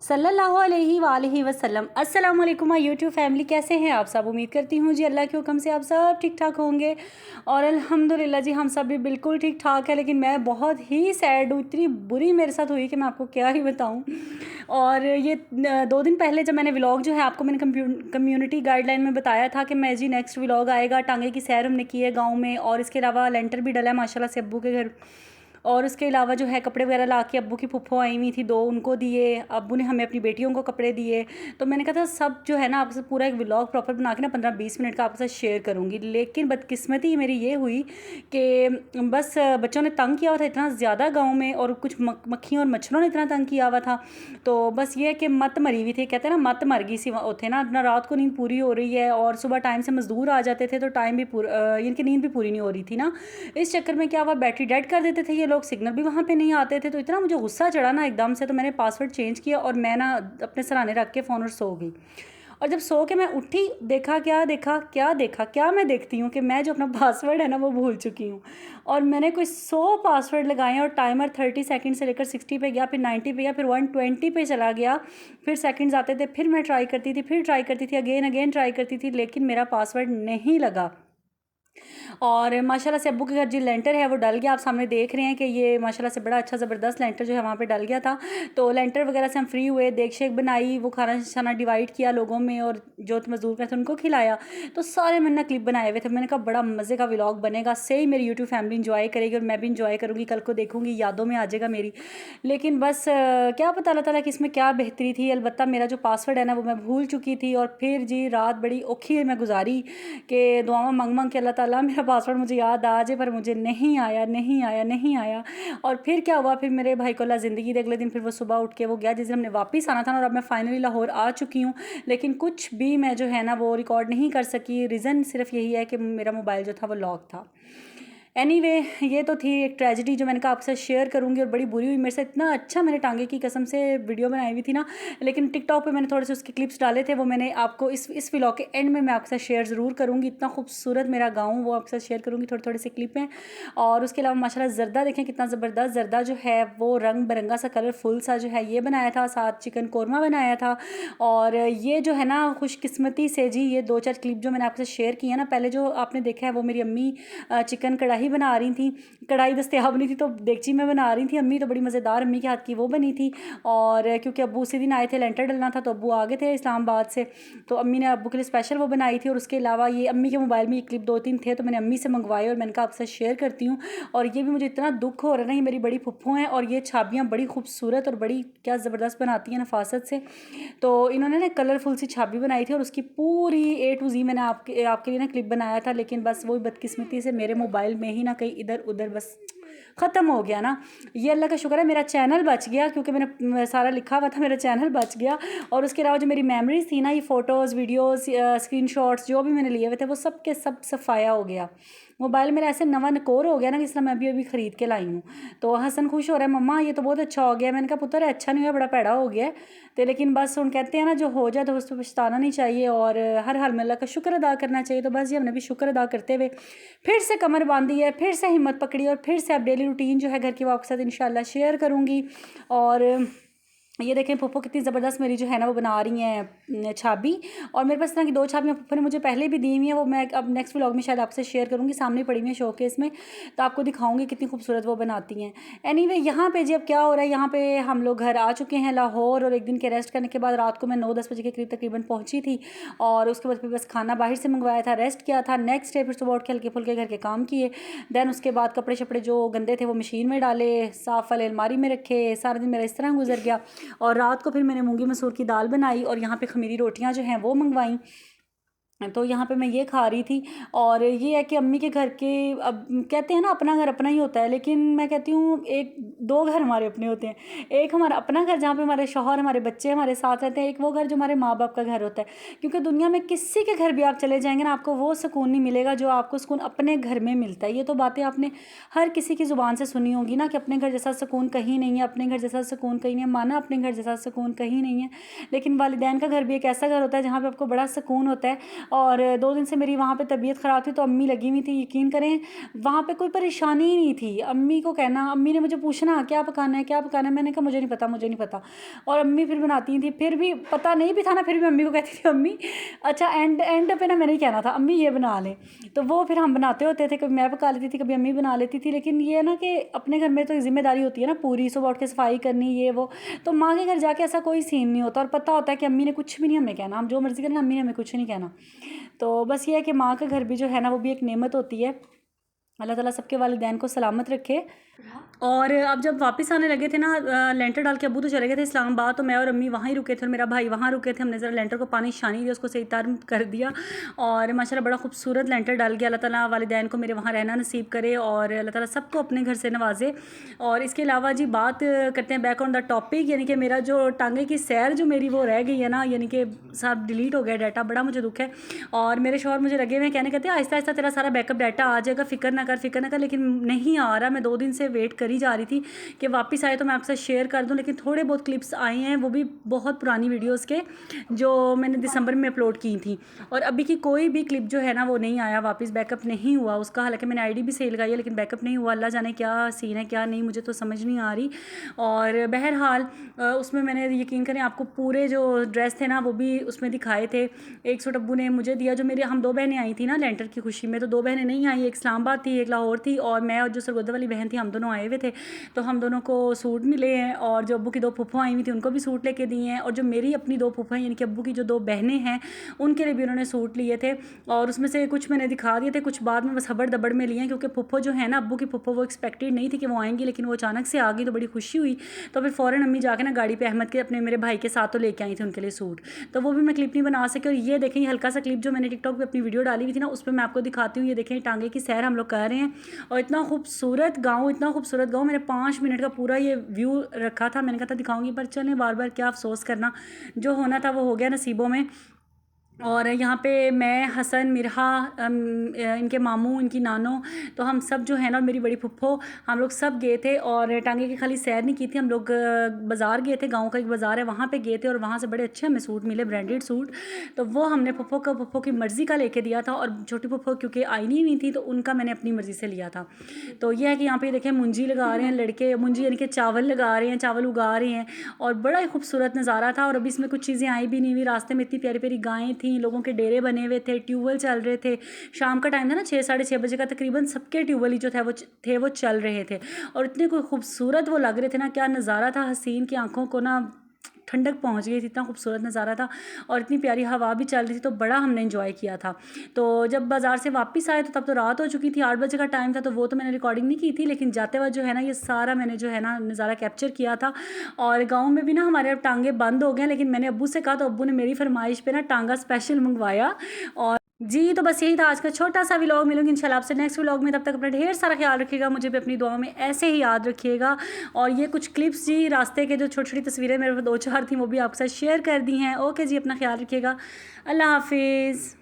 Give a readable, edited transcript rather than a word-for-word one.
सल्लल्लाहु अलैहि वसल्लम। अस्सलाम वालेकुम माय यूट्यूब फैमिली, कैसे हैं आप सब। उम्मीद करती हूँ जी अल्लाह के हुक्म से आप सब ठीक ठाक होंगे और अल्हम्दुलिल्लाह जी हम सब भी बिल्कुल ठीक ठाक है। लेकिन मैं बहुत ही सैड हूँ, इतनी बुरी मेरे साथ हुई कि मैं आपको क्या ही बताऊँ। और ये 2 दिन पहले जब मैंने व्लॉग जो है आपको मैंने कम्युनिटी गाइडलाइन में बताया था कि मैं जी नेक्स्ट व्लॉग आएगा, टांगे की सैर हमने की है गाँव में और इसके अलावा लेंटर भी डला है माशाल्लाह से अब्बू के घर। और उसके अलावा जो है कपड़े वगैरह ला के अब्बू की फुफ्फो आई हुई थी 2, उनको दिए। अब्बू ने हमें अपनी बेटियों को कपड़े दिए। तो मैंने कहा था सब जो है ना आपसे पूरा एक व्लॉग प्रॉपर बना के ना 15-20 मिनट का आपके साथ शेयर करूँगी। लेकिन बदकिस्मती मेरी ये हुई कि बस बच्चों ने तंग किया हुआ था इतना ज़्यादा गाँव में, और कुछ मक्खियों और मच्छरों ने इतना तंग किया हुआ था। तो बस ये है कि मत मरी हुई थी, कहते हैं ना मत मर गई सी थे ना रात को नींद पूरी हो रही है और सुबह टाइम से मजदूर आ जाते थे तो टाइम भी इनकी नींद भी पूरी नहीं हो रही थी ना। इस चक्कर में क्या हुआ, बैटरी डेड कर देते थे ये लोग, सिग्नल भी वहाँ पे नहीं आते थे। तो इतना मुझे गुस्सा चढ़ा ना एकदम से, तो मैंने पासवर्ड चेंज किया और मैं ना अपने सराहने रख के फ़ोन और सो गई। और जब सो के मैं उठी, क्या मैं देखती हूँ कि मैं जो अपना पासवर्ड है ना वो भूल चुकी हूँ। और मैंने कोई 100 पासवर्ड लगाए और टाइमर 30 सेकंड से लेकर 60 पे गया, फिर 90 पे गया, फिर 120 पे चला गया। फिर सेकंड्स आते थे, फिर मैं ट्राई करती थी, अगेन ट्राई करती थी, लेकिन मेरा पासवर्ड नहीं लगा। और माशाल्लाह से अब्बू के घर जो लेंटर है वो डल गया। आप सामने देख रहे हैं कि ये माशाल्लाह से बड़ा अच्छा ज़बरदस्त लेंटर जो है वहाँ पे डल गया था। तो लेंटर वगैरह से हम फ्री हुए, देग शेक बनाई, वो खाना शाना डिवाइड किया लोगों में और जो मज़दूर थे उनको खिलाया। तो सारे मैंने क्लिप बनाए हुए थे। मैंने कहा बड़ा मज़े का व्लॉग बनेगा, सही मेरी यूट्यूब फैमिली इंजॉय करेगी और मैं भी इंजॉय करूँगी, कल को देखूँगी यादों में आ जाएगा मेरी। लेकिन बस क्या पता अल्लाह ताला कि इसमें क्या बेहतरी थी। अलबत्ता मेरा जो पासवर्ड है ना वो मैं भूल चुकी थी और फिर जी रात बड़ी औखी मैं गुजारी कि दुआओं मांग के अल्लाह ताला मेरा पासवर्ड मुझे याद आ जाए, पर मुझे नहीं आया। और फिर क्या हुआ, फिर मेरे भाई को अल्लाह ज़िंदगी दे, अगले दिन फिर वो सुबह उठ के वो गया जिस दिन हमने वापस आना था और अब मैं फाइनली लाहौर आ चुकी हूँ। लेकिन कुछ भी मैं जो है ना वो रिकॉर्ड नहीं कर सकी। रीज़न सिर्फ यही है कि मेरा मोबाइल जो था वो लॉक था। एनीवे ये तो थी एक ट्रेजेडी जो मैंने कहा आपसे शेयर करूंगी और बड़ी बुरी हुई मेरे से। इतना अच्छा मैंने टांगे की कसम से वीडियो बनाई हुई थी ना, लेकिन टिकटॉक पे मैंने थोड़े से उसके क्लिप्स डाले थे, वो मैंने आपको इस व्लॉग के एंड में मैं आपके साथ शेयर ज़रूर करूँगी। इतना खूबसूरत मेरा गाँव वो आपके साथ शेयर करूँगी, थोड़े थोड़े से क्लिप हैं। और उसके अलावा माशाल्लाह ज़र्दा देखें कितना ज़बरदस्त ज़र्दा जो है वो रंग बिरंगा सा कलरफुल सा जो है ये बनाया था, साथ चिकन कौरमा बनाया था। और ये जो है ना खुशकिस्मती से जी ये 2-4 क्लिप जो मैंने आपके साथ शेयर की है ना, पहले जो आपने देखा है वो मेरी अम्मी चिकन कढ़ाई बना रही थी। कढ़ाई दस्तयाब नहीं थी तो देगची में बना रही थी अम्मी, तो बड़ी मज़ेदार अम्मी के हाथ की वो बनी थी। और क्योंकि अब्बू उसी दिन आए थे, लेंटर डलना था तो अब्बू आ गए थे इस्लामाबाद से, तो अम्मी ने अब्बू के लिए स्पेशल वो बनाई थी। और उसके अलावा ये अम्मी के मोबाइल में ये क्लिप 2-3 थे तो मैंने अम्मी से मंगवाए और मैंने कहा आपसे शेयर करती हूँ। और ये भी मुझे इतना दुख हो रहा है ना, ये मेरी बड़ी फुफ्फो हैं और ये छाबियाँ बड़ी खूबसूरत और बड़ी क्या ज़बरदस्त बनाती हैं नफासत से। तो इन्होंने ना कलरफुल सी छाबी बनाई थी और उसकी पूरी A to Z मैंने आपके लिए ना क्लिप बनाया था। लेकिन बस वही बदकिस्मती से मेरे मोबाइल में ही ना कहीं इधर उधर बस ख़त्म हो गया ना। ये अल्लाह का शुक्र है मेरा चैनल बच गया, क्योंकि मैंने सारा लिखा हुआ था, मेरा चैनल बच गया। और उसके अलावा जो मेरी मेमोरीज थी ना, ये फ़ोटोज़ वीडियोज़ स्क्रीनशॉट्स जो भी मैंने लिए हुए थे वो सब के सब सफाया हो गया। मोबाइल मेरा ऐसे नवा नकोर हो गया ना, जिस तरह मैं अभी ख़रीद के लाई हूँ। तो हसन खुश हो रहा है, मम्मा ये तो बहुत अच्छा हो गया। मैंने कहा पुत्र अच्छा नहीं हुआ, बड़ा पैड़ा हो गया है। तो लेकिन बस उन कहते हैं ना जो हो जाए तो उस पर पछताना नहीं चाहिए और हर हाल में अल्लाह का शुक्र अदा करना चाहिए। तो बस ये हमने भी शुक्र अदा करते हुए फिर से कमर बांधी है, फिर से हिम्मत पकड़ी और फिर से अब डेली रूटीन जो है घर की वो आपके साथ इंशाल्लाह शेयर करूँगी। और ये देखें फूफो कितनी ज़बरदस्त मेरी जो है ना वो बना रही हैं छाबी। और मेरे पास इस तरह की 2 छाबियाँ फूफो ने मुझे पहले भी दी हुई हैं, वो मैं अब नेक्स्ट व्लॉग में शायद आपसे शेयर करूँगी। सामने पड़ी हुई हैं शोकेस में, तो आपको दिखाऊंगी कितनी खूबसूरत वो बनाती हैं। एनीवे यहाँ पे जी अब क्या हो रहा है, यहाँ पे हम लोग घर आ चुके हैं लाहौर और एक दिन के रेस्ट करने के बाद रात को मैं 9-10 बजे के करीब तकरीबन पहुँची थी। और उसके बाद फिर बस खाना बाहर से मंगवाया था, रेस्ट किया था। नेक्स्ट डे फिर सुबह उठ के हल्के फुल्के घर के काम किए। दैन उसके बाद कपड़े शपड़े जो गंदे थे वो मशीन में डाले, साफ़ वाले अलमारी में रखे। सारा दिन मेरा इस तरह गुजर गया। और रात को फिर मैंने मूंगी मसूर की दाल बनाई और यहाँ पे खमीरी रोटियाँ जो हैं वो मंगवाई। तो यहाँ पे मैं ये खा रही थी। और ये है कि अम्मी के घर के, अब कहते हैं ना अपना घर अपना ही होता है, लेकिन मैं कहती हूँ एक 2 घर हमारे अपने होते हैं। एक हमारा अपना घर जहाँ पे हमारे शौहर हमारे बच्चे हमारे साथ रहते हैं, एक वो घर जो हमारे माँ बाप का घर होता है। क्योंकि दुनिया में किसी के घर भी आप चले जाएंगे ना, आपको वो सुकून नहीं मिलेगा जो आपको सुकून अपने घर में मिलता है। ये तो बातें आपने हर किसी की ज़ुबान से सुनी होगी ना कि अपने घर जैसा सुकून कहीं नहीं है, अपने घर जैसा सुकून कहीं नहीं है, माना अपने घर जैसा सुकून कहीं नहीं है। लेकिन वालिदैन का घर भी एक ऐसा घर होता है जहाँ पर आपको बड़ा सुकून होता है। और 2 दिन से मेरी वहाँ पे तबीयत ख़राब थी, तो अम्मी लगी हुई थी। यकीन करें वहाँ पे कोई परेशानी ही नहीं थी। अम्मी को कहना, अम्मी ने मुझे पूछना क्या पकाना है, क्या पकाना है, मैंने कहा मुझे नहीं पता, मुझे नहीं पता। और अम्मी फिर बनाती थी, फिर भी पता नहीं भी था ना, फिर भी अम्मी को कहती थी अम्मी अच्छा एंड पे ना मैंने ही कहना था अम्मी ये बना लें। तो वो फिर हम बनाते होते थे, कभी मैं पका लेती थी, कभी अम्मी बना लेती थी। लेकिन ये ना कि अपने घर में तो ज़िम्मेदारी होती है ना पूरी, सुबह उठ के सफाई करनी ये वो। तो माँ के घर जाके ऐसा कोई सीन नहीं होता, और पता होता है कि अम्मी ने कुछ भी नहीं हमें कहना, हम जो मर्ज़ी करें अम्मी ने हमें कुछ नहीं कहना। तो बस ये है कि माँ का घर भी जो है ना वो भी एक नेमत होती है। अल्लाह ताला सबके वालिदैन को सलामत रखे। और अब जब वापस आने लगे थे ना, लेंटर डाल के अब्बू तो चले गए थे इस्लामाबाद, तो मैं और अम्मी वहाँ ही रुके थे और मेरा भाई वहाँ रुके थे। हमने ज़रा लेंटर को पानी शानी दिया, उसको सही तार कर दिया, और माशाल्लाह बड़ा खूबसूरत लेंटर डाल गया। अल्लाह ताला वालिदैन को मेरे वहाँ रहना नसीब करे और अल्लाह ताला सबको अपने घर से नवाजे। और इसके अलावा जी बात करते हैं बैक ऑन द टॉपिक, यानी कि मेरा जो टांगे की सैर जो मेरी वो रह गई है ना, यानी कि सब डिलीट हो गया डाटा, बड़ा मुझे दुख है। और मेरे शौहर मुझे लगे हुए कहने, कहते हैं आहिस्ता आहिस्ता तेरा सारा बैकअप डाटा आ जाएगा, फ़िक्र ना कर, लेकिन नहीं आ रहा। मैं 2 दिन से वेट करी जा रही थी कि वापस आए तो मैं आपसे शेयर कर दूं, लेकिन थोड़े बहुत क्लिप्स आए हैं, वो भी बहुत पुरानी वीडियोस के जो मैंने दिसंबर में अपलोड की थी। और अभी की कोई भी क्लिप जो है ना वो नहीं आया वापस, बैकअप नहीं हुआ उसका। हालांकि मैंने आईडी भी सही लगाई है लेकिन बैकअप नहीं हुआ। अल्लाह जाने क्या सीन है क्या नहीं, मुझे तो समझ नहीं आ रही। और बहरहाल उसमें मैंने यकीन करें आपको पूरे जो ड्रेस थे ना वो भी उसमें दिखाए थे। एक सूट अब्बू ने मुझे दिया, जो मेरे हम 2 बहनें आई थी ना लेंटर की खुशी में, तो 2 बहनें नहीं आई, एक इस्लामाबाद थी एक लाहौर थी, और मैं और जो सरगोदा वाली बहन थी हम दोनों आए हुए थे। तो हम दोनों को सूट मिले हैं, और जो अब्बू की 2 फूफो आई हुई थी उनको भी सूट लेके दिए हैं, और जो मेरी अपनी 2 फूफो हैं यानी कि अब्बू की जो 2 बहनें हैं उनके लिए भी उन्होंने सूट लिए थे। और उसमें से कुछ मैंने दिखा दिए थे, कुछ बाद में बस हबड़ दबड़ में लिए हैं, क्योंकि फूफो जो है ना अब्बू की फूफो वो एक्सपेक्टेड नहीं थी कि वो आएंगी, लेकिन वो अचानक से आ गई तो बड़ी खुशी हुई। तो फिर फ़ौरन अम्मी जाके ना गाड़ी पे अहमद के अपने मेरे भाई के साथ तो लेके आई थी उनके लिए सूट। तो वो भी मैं क्लिप नहीं बना सकी। और ये देखें, ये हल्का सा क्लिप जो मैंने टिकटॉक पे अपनी वीडियो डाली हुई थी ना उस पर मैं आपको दिखाती हूँ। ये देखें टांगे की सैर हम लोग कर रहे हैं, और इतना खूबसूरत गाँव, इतना खूबसूरत गाँव। मैंने 5 मिनट का पूरा ये व्यू रखा था, मैंने कहा था दिखाऊंगी, पर चलें बार बार क्या अफसोस करना, जो होना था वो हो गया नसीबों में। और यहाँ पे मैं, हसन, मिरहा, इनके मामू, इनकी नानो, तो हम सब जो है ना, मेरी बड़ी फुफ्फो, हम लोग सब गए थे। और टांगे की खाली सैर नहीं की थी, हम लोग बाज़ार गए थे, गांव का एक बाज़ार है वहाँ पे गए थे, और वहाँ से बड़े अच्छे हमें सूट मिले, ब्रांडेड सूट। तो वो हमने फुफ्फो की मर्ज़ी का लेके दिया था, और छोटी फुफ्फो क्योंकि आई नहीं थी तो उनका मैंने अपनी मर्ज़ी से लिया था। तो यह है कि यहाँ पे देखें मुंजी लगा रहे हैं लड़के, मुंजी यानी कि चावल लगा रहे हैं, चावल उगा रहे हैं, और बड़ा ही खूबसूरत नज़ारा था। और अभी इसमें कुछ चीज़ें आई भी नहीं हुई, रास्ते में इतनी प्यारी प्यारी गायें थी, लोगों के डेरे बने हुए थे, ट्यूबवेल चल रहे थे। शाम का टाइम था ना, 6 साढ़े 6 बजे का, तकरीबन सबके ट्यूबवेल ही जो थे वो चल रहे थे, और इतने कोई खूबसूरत वो लग रहे थे ना, क्या नज़ारा था हसीन की आंखों को ना ठंडक पहुंच गई थी, इतना खूबसूरत नज़ारा था, और इतनी प्यारी हवा भी चल रही थी, तो बड़ा हमने एंजॉय किया था। तो जब बाज़ार से वापस आए तो तब तो रात हो चुकी थी, 8 बजे का टाइम था, तो वो तो मैंने रिकॉर्डिंग नहीं की थी, लेकिन जाते वक्त जो है ना ये सारा मैंने जो है ना नज़ारा कैप्चर किया था। और गाँव में भी ना हमारे अब टांगे बंद हो गए, लेकिन मैंने अब्बू से कहा तो अब्बू ने मेरी फरमाइश पर ना टांगा स्पेशल मंगवाया। और जी तो बस यही था आज का छोटा सा व्लॉग। मिलूंगी इंशाल्लाह आपसे नेक्स्ट व्लॉग में, तब तक अपना ढेर सारा ख्याल रखिएगा, मुझे भी अपनी दुआओं में ऐसे ही याद रखिएगा। और ये कुछ क्लिप्स जी रास्ते के जो छोटी छोटी तस्वीरें मेरे 2-4 थी वो भी आपके साथ शेयर कर दी हैं। ओके जी, अपना ख्याल रखिएगा, अल्लाह हाफिज़।